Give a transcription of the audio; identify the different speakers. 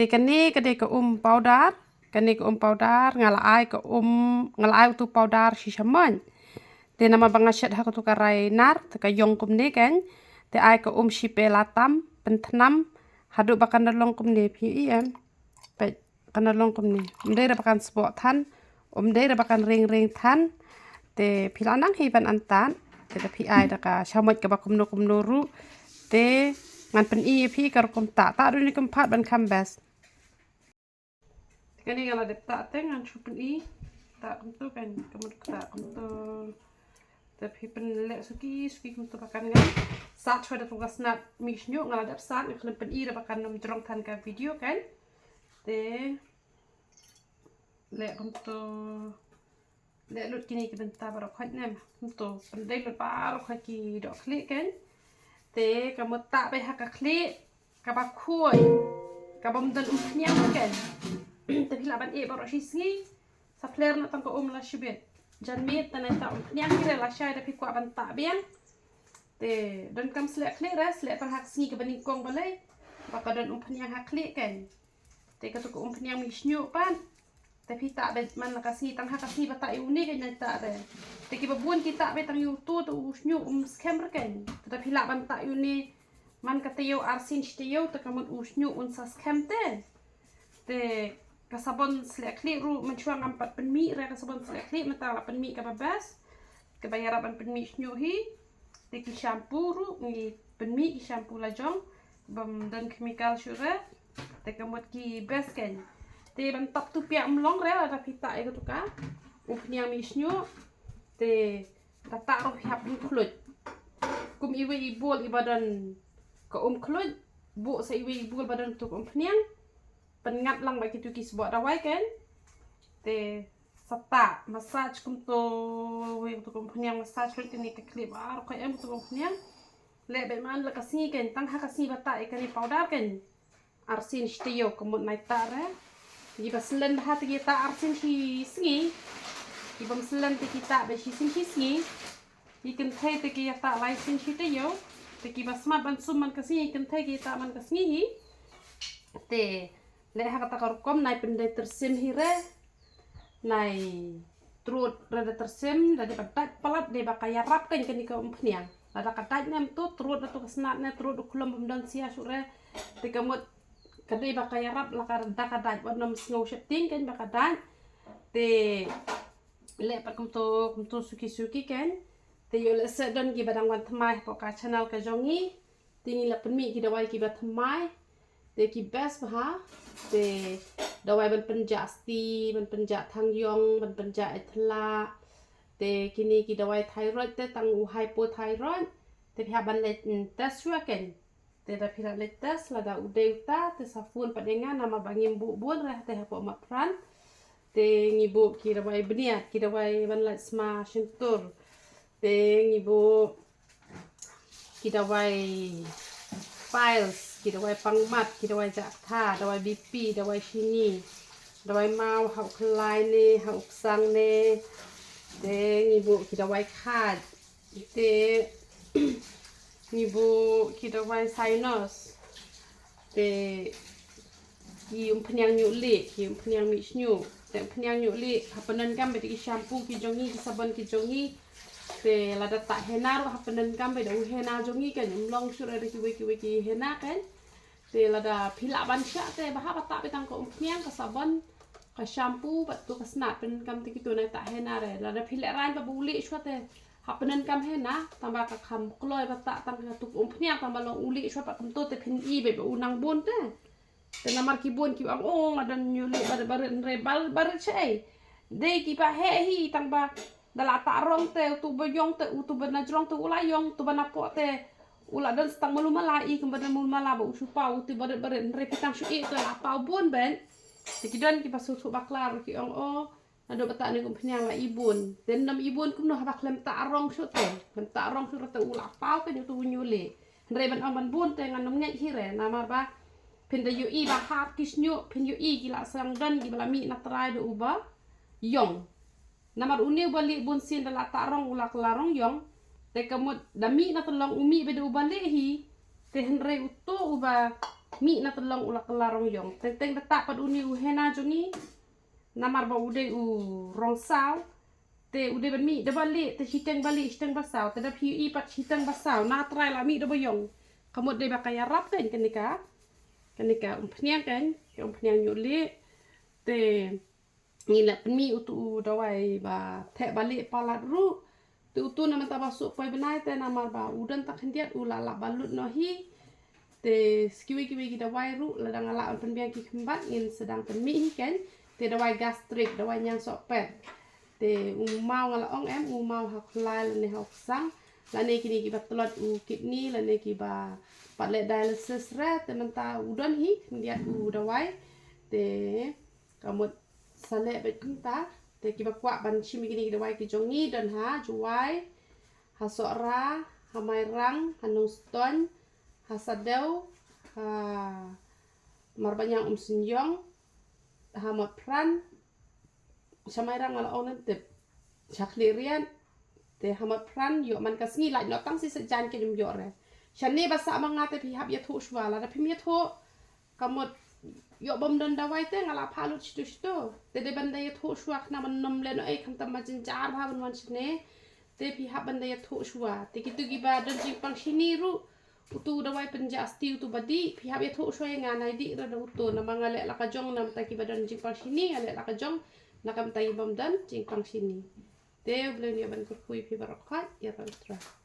Speaker 1: kani ke powder kani ke powder ngalai ngalai tu powder shishaman te nama bangashat ha tu karai nar te kayong kumne kan te ai ke shipelatam pentnam hadu bakan dalong kumne pi em pe kanalong kumne mde bakan spot than mde bakan ring than te pilanang hiban antan te pi ai da ka shamot ke bakumno ru te ngan pen i pi kar kum ta ni kum pat ban kambas kani ngala de ta te ngan chupen i ta kum tu kan kamut ta kum tu te pi pen le suki kum tu bakan ngan sa choi da tugas nat mi shnyo ngala de sa ni klem pen i da bakan nom drong than ka video kan te le kum tu le lut kini ke benta baro khat nem kum tu pen dei lut baro khat ki do klik kan te kamut ta be ha ka klik ka ba khuoi ka bom dan nyam kan te pila ban e baro shisngi sa flair na tang ko la shibet jan mit ta na ta nyam ki la shai da pi kwa ban ta bian te don kam slek klik res le ta hak sngi ka ban kong balai ba ka don nyam ha klik kan te ka tu ko nyam mi snyu pan te pi ta be man la ka sngi tang ha ka sngi ba ta yu ni kan ta re te ki ba bun ki ta be tang yu tu snyu scam kan te pila ban ta yu ni man ka te yo arsin shte yo te ka mun snyu sa scam te kasabon slek klik ru man chuang am pat pen mi re kasabon slek klik man ta la pen mi ka babas ke bayar ban pen mi snyu hi te ki shampoo ru ni pen mi ki shampoo la jong bam dan chemical sure te ka mot ki best kan te ban tap tu pia mlong re ada pita e ka tu ka upnya mi snyu te ta ro hap ni khlut kum iwe ibol ibadan ka khlut bu sa iwe ibol badan tu pnyang pengat lang bagi tu ki sebab dawai kan te sata massage kum to we tu pnyang massage lut ni ka klip ar ko em tu pnyang le be man la kasi kan tang ha kasi bata e kani powder kan arsin shtiyo kumut nai ta re di baslen ha ti ta arsin hi sngi di bam slen ti kita be hi sin hi sngi di kan thai ti ki ta lai sin hi te yo te ki basma ban sum man kasi kan thai ki ta man kasi hi te le ha kata kom nai pende tersim hi re nai trut rada tersim rada patat palat de bakaya rap kan kani ka umpniang rada katat nem tu trut tu kesnat ne trut kulum bamdan sia sure te kamut kadai bakaya rap la karda kadat wadnom snow shifting kan bakadat te le pat kum tu suki kan te yo le sedon ki badang wan thamai po ka channel ka jongi tingi la penmi ki dawai ki bat thamai te ki best ha te dawai ban penja sti ban penja thang yong ban penja ethla te kini ki dawai thyroid te tang u hypothyroid te pha ban le test ken te da pila le test la da udeuta te safun padenga nama bangim bu bun reh te po mapran te ngibu ki dawai beniat ki dawai ban la sma shintur te ngibu ki dawai files ki dawai pangmat ki dawai jakta dawai bp dawai shini dawai mau hau klai ne hau sang ne te ngibu ki dawai khat te ngibu ki dawai sinus te ki pnyang nyu li ki pnyang mi snyu te pnyang nyu li hapanan kam be ki shampoo ki jongi ki sabon ki jongi te lada ta hena ro hapanan kam be da hena jongi kan long sure ki wiki hena kan te lada phila ban sha te bah ba ta be tang ko pnyang ka sabon ka shampoo ba tu ka snat pen kam ti ki tu na ta hena re lada phila ran ba buli shwate hapanan kam hena tamba ka kham kloi ba ta tang ka tu pnyang tamba long uli shwa pa kum to te phin i be unang bon te namar ki bon ki ang ong adan nyuli bar re bar chei de ki pa he hi tang ba dala ta rong te tu boyong te tu bana jrong tu ula yong tu bana po te ula dan stang malu malai kum bana mul mala ba usu pau ti bar re pitang shu i to la pau bon ben ti ki don ki pasu su baklar ki ong o ado bata ni kum pnyang la ibun den nam ibun kum no ha baklem ta rong shu te kan ta rong shu te ula pau ke tu nyuli re ban ang ban bon te ngan nom ngai hi re namar ba pin da yu i ba hap kisnyu pin yu i gila sang dan gi bala mi na trai do uba yong namar uni bali bun sin da la ta rong ula klarong yong te kamut da mi na tolong umi be do uba lehi te henre uto uba mi na telong ula kelarong yong teng letak pad uni uhena joni namar ba ude u rong sao te ude ban mi da bali te hiteng basau te da pi pat hiteng basau na trai la mi da boyong kamot de ba kaya rap kan kenika umpniang kan umpniang yuli te ngila mi utu dawai ba te balik palat ru te utu nama ta masuk poi benai te namar ba udan tak hendiat ulala balut no hi te skiwi kita wai ru ladang ala penbiang ki kembat ngin sedang mi kan te dawai gastrik dawai nyang sok pet te mau ngala ong em mau hak lai ne hak sang la ne kini ki batolot u kidney la ne ki ba patle dialysis re te menta udan hi hendiat u dawai te kamut sale bet kunta te ki ba kwa ban chimi kini ki dawai ki jongi dan ha juai ha sora ha mairang hanung ston hasadeu ha marbanyang sinjong ha motpran samairang ala onan tip chaklirian te ha motpran yo man kasngi lai no tang si sejan ke jum yo re shani basa mangate pi hab ya thu shwala da pi mi thu kamot yo bom don dawai te ngala phalut shtu te de banda ya thu shwak na man nom le no ai kham tam majin jar ha ban wan shne te pi hab banda ya thu shwa te kitu gi ba don jing pang shini ru utu dawai penjasti utu badi pihak ya thu shoi nganai di ra utu na mangale la ka jong nam ta ki badan jing pang sini ale la ka jong na kam tai bam dan jing pang sini te blen ya ban ku pi barakhat ya ra